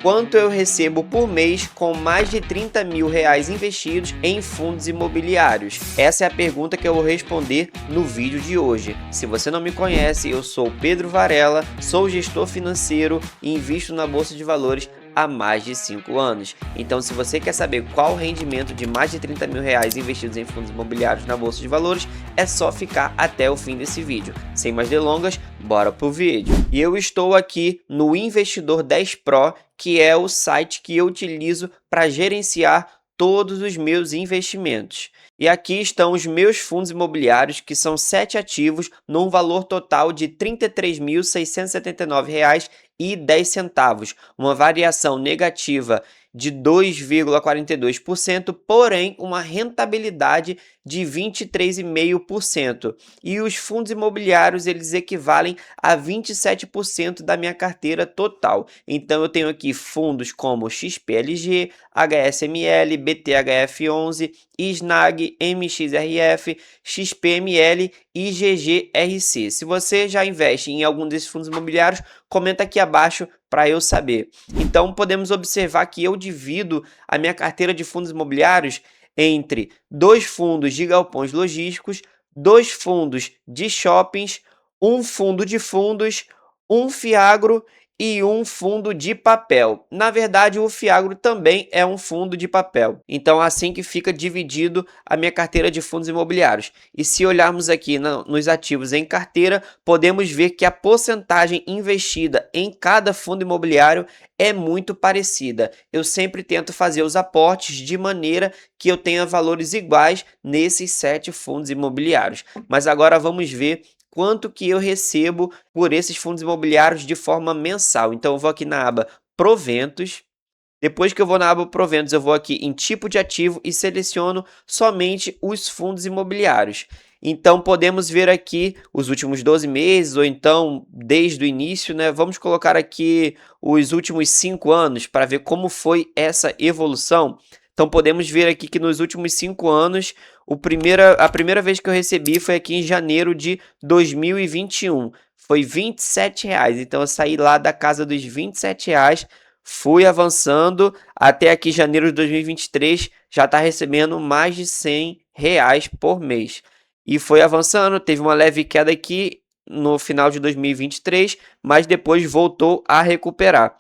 quanto eu recebo por mês com mais de 30 mil reais investidos em fundos imobiliários? Essa é a pergunta que eu vou responder no vídeo de hoje. Se você não me conhece, eu sou Pedro Varela, sou gestor financeiro e invisto na Bolsa de Valores há mais de 5 anos. Então, se você quer saber qual o rendimento de mais de 30 mil reais investidos em fundos imobiliários na Bolsa de Valores, é só ficar até o fim desse vídeo. Sem mais delongas, bora pro vídeo. E eu estou aqui no Investidor 10 Pro, que é o site que eu utilizo para gerenciar todos os meus investimentos. E aqui estão os meus fundos imobiliários, que são 7 ativos, num valor total de R$ 33.679,10, uma variação negativa de 2,42%, porém uma rentabilidade de 23,5%. E os fundos imobiliários, eles equivalem a 27% da minha carteira total. Então eu tenho aqui fundos como XPLG, HSML, BTHF11, ISNAG, MXRF, XPML e GGRC. Se você já investe em algum desses fundos imobiliários, comenta aqui abaixo para eu saber. Então podemos observar que eu divido a minha carteira de fundos imobiliários entre 2 fundos de galpões logísticos, 2 fundos de shoppings, um fundo de fundos, um Fiagro e um fundo de papel. Na verdade, o Fiagro também é um fundo de papel. Então, assim que fica dividido a minha carteira de fundos imobiliários. E se olharmos aqui nos ativos em carteira, podemos ver que a porcentagem investida em cada fundo imobiliário é muito parecida. Eu sempre tento fazer os aportes de maneira que eu tenha valores iguais nesses 7 fundos imobiliários. Mas agora vamos ver quanto que eu recebo por esses fundos imobiliários de forma mensal. Então eu vou aqui na aba Proventos. Depois que eu vou na aba Proventos, eu vou aqui em tipo de ativo e seleciono somente os fundos imobiliários. Então podemos ver aqui os últimos 12 meses, ou então desde o início, né? Vamos colocar aqui os últimos 5 anos para ver como foi essa evolução. Então podemos ver aqui que nos últimos 5 anos, a primeira vez que eu recebi foi aqui em janeiro de 2021. Foi R$ 27. Então eu saí lá da casa dos R$ 27, fui avançando até aqui janeiro de 2023, já está recebendo mais de R$ 100 por mês. E foi avançando, teve uma leve queda aqui no final de 2023, mas depois voltou a recuperar.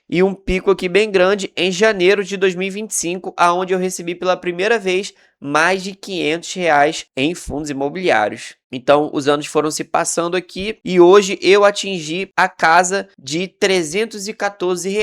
E um pico aqui bem grande em janeiro de 2025, aonde eu recebi pela primeira vez mais de R$ 500 em fundos imobiliários. Então, os anos foram se passando aqui e hoje eu atingi a casa de R$ 314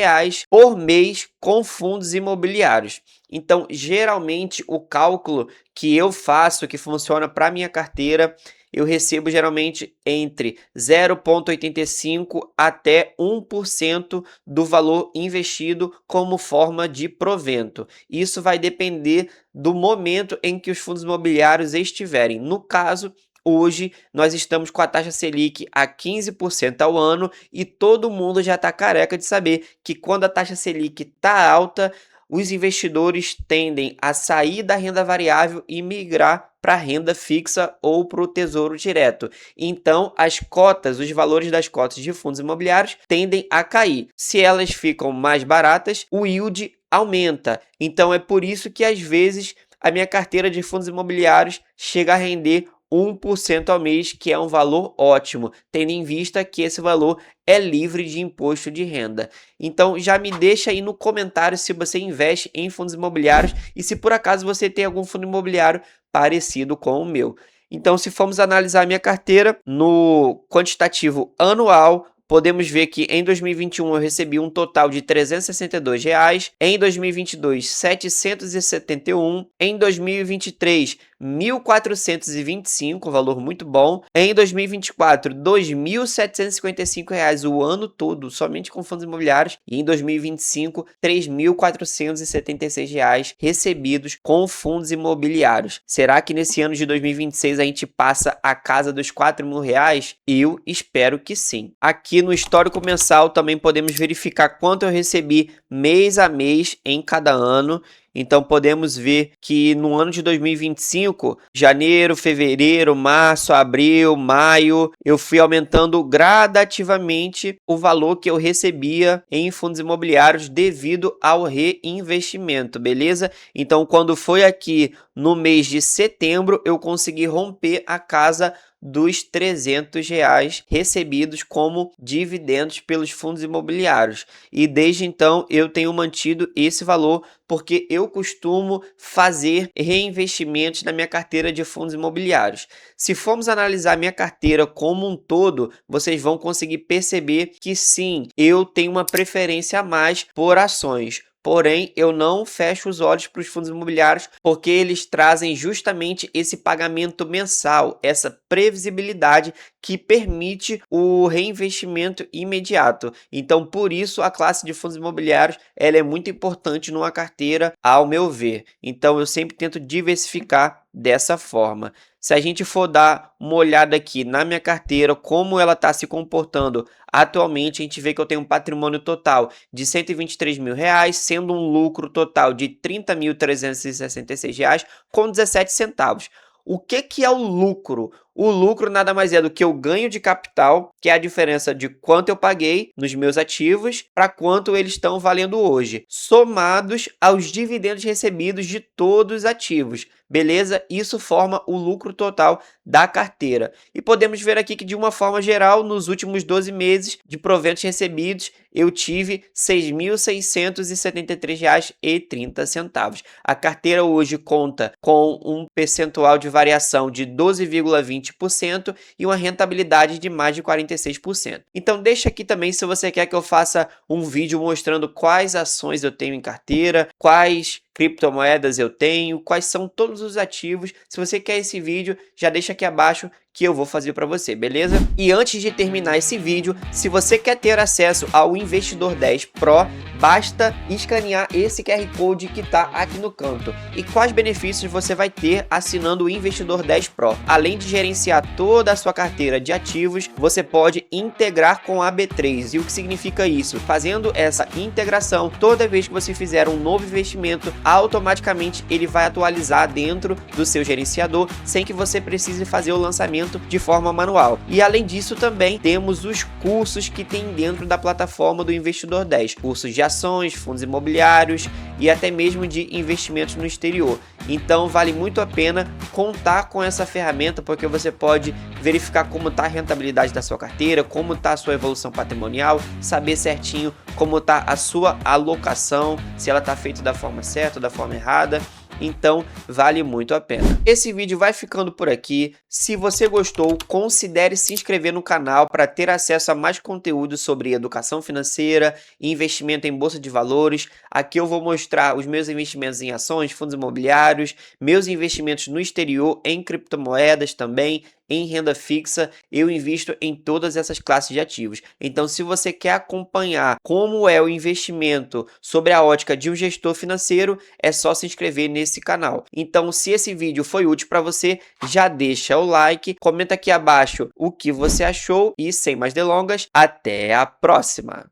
por mês com fundos imobiliários. Então, geralmente, o cálculo que eu faço, que funciona para minha carteira, eu recebo geralmente entre 0,85% até 1% do valor investido como forma de provento. Isso vai depender do momento em que os fundos imobiliários estiverem. No caso, hoje nós estamos com a taxa Selic a 15% ao ano e todo mundo já está careca de saber que quando a taxa Selic está alta, os investidores tendem a sair da renda variável e migrar para a renda fixa ou para o tesouro direto. Então, as cotas, os valores das cotas de fundos imobiliários tendem a cair. Se elas ficam mais baratas, o yield aumenta. Então, é por isso que, às vezes, a minha carteira de fundos imobiliários chega a render 1% ao mês, que é um valor ótimo, tendo em vista que esse valor é livre de imposto de renda. Então já me deixa aí no comentário se você investe em fundos imobiliários e se por acaso você tem algum fundo imobiliário parecido com o meu. Então, se formos analisar a minha carteira no quantitativo anual, podemos ver que em 2021 eu recebi um total de R$ 362, em 2022 771, em 2023 1.425, valor muito bom. Em 2024, R$ 2.755 o ano todo, somente com fundos imobiliários. E em 2025, R$ 3.476 recebidos com fundos imobiliários. Será que nesse ano de 2026 a gente passa a casa dos R$ 4.000? Eu espero que sim. Aqui no histórico mensal também podemos verificar quanto eu recebi mês a mês em cada ano. Então podemos ver que no ano de 2025, janeiro, fevereiro, março, abril, maio, eu fui aumentando gradativamente o valor que eu recebia em fundos imobiliários devido ao reinvestimento, beleza? Então quando foi aqui no mês de setembro, eu consegui romper a casa dos R$ 300 recebidos como dividendos pelos fundos imobiliários. E desde então eu tenho mantido esse valor porque eu costumo fazer reinvestimentos na minha carteira de fundos imobiliários. Se formos analisar minha carteira como um todo, vocês vão conseguir perceber que sim, eu tenho uma preferência a mais por ações. Porém, eu não fecho os olhos para os fundos imobiliários porque eles trazem justamente esse pagamento mensal, essa previsibilidade que permite o reinvestimento imediato. Então, por isso, a classe de fundos imobiliários ela é muito importante numa carteira, ao meu ver. Então, eu sempre tento diversificar dessa forma. Se a gente for dar uma olhada aqui na minha carteira, como ela está se comportando atualmente, a gente vê que eu tenho um patrimônio total de R$ 123 mil, sendo um lucro total de R$ 30.366 com 17 centavos. O que é o lucro? O lucro nada mais é do que o ganho de capital, que é a diferença de quanto eu paguei nos meus ativos para quanto eles estão valendo hoje, somados aos dividendos recebidos de todos os ativos. Beleza? Isso forma o lucro total da carteira. E podemos ver aqui que, de uma forma geral, nos últimos 12 meses de proventos recebidos, eu tive R$ 6.673,30. A carteira hoje conta com um percentual de variação de 12,20% e uma rentabilidade de mais de 46%. Então deixa aqui também se você quer que eu faça um vídeo mostrando quais ações eu tenho em carteira, quais criptomoedas eu tenho, quais são todos os ativos. Se você quer esse vídeo, já deixa aqui abaixo que eu vou fazer para você, beleza? E antes de terminar esse vídeo, se você quer ter acesso ao Investidor 10 Pro, basta escanear esse QR Code que está aqui no canto. E quais benefícios você vai ter assinando o Investidor 10 Pro? Além de gerenciar toda a sua carteira de ativos, você pode integrar com a B3. E o que significa isso? Fazendo essa integração, toda vez que você fizer um novo investimento, automaticamente ele vai atualizar dentro do seu gerenciador, sem que você precise fazer o lançamento de forma manual. E além disso também temos os cursos que tem dentro da plataforma do Investidor 10, cursos de ações, fundos imobiliários e até mesmo de investimentos no exterior. Então vale muito a pena contar com essa ferramenta, porque você pode verificar como está a rentabilidade da sua carteira, como está a sua evolução patrimonial, saber certinho como está a sua alocação, se ela está feita da forma certa ou da forma errada. Então vale muito a pena. Esse vídeo vai ficando por aqui. Se você gostou, considere se inscrever no canal para ter acesso a mais conteúdo sobre educação financeira e investimento em bolsa de valores. Aqui eu vou mostrar os meus investimentos em ações, fundos imobiliários, meus investimentos no exterior, em criptomoedas também, em renda fixa. Eu invisto em todas essas classes de ativos. Então, se você quer acompanhar como é o investimento sobre a ótica de um gestor financeiro, é só se inscrever nesse canal. Então, se esse vídeo foi útil para você, já deixa o like, comenta aqui abaixo o que você achou e, sem mais delongas, até a próxima!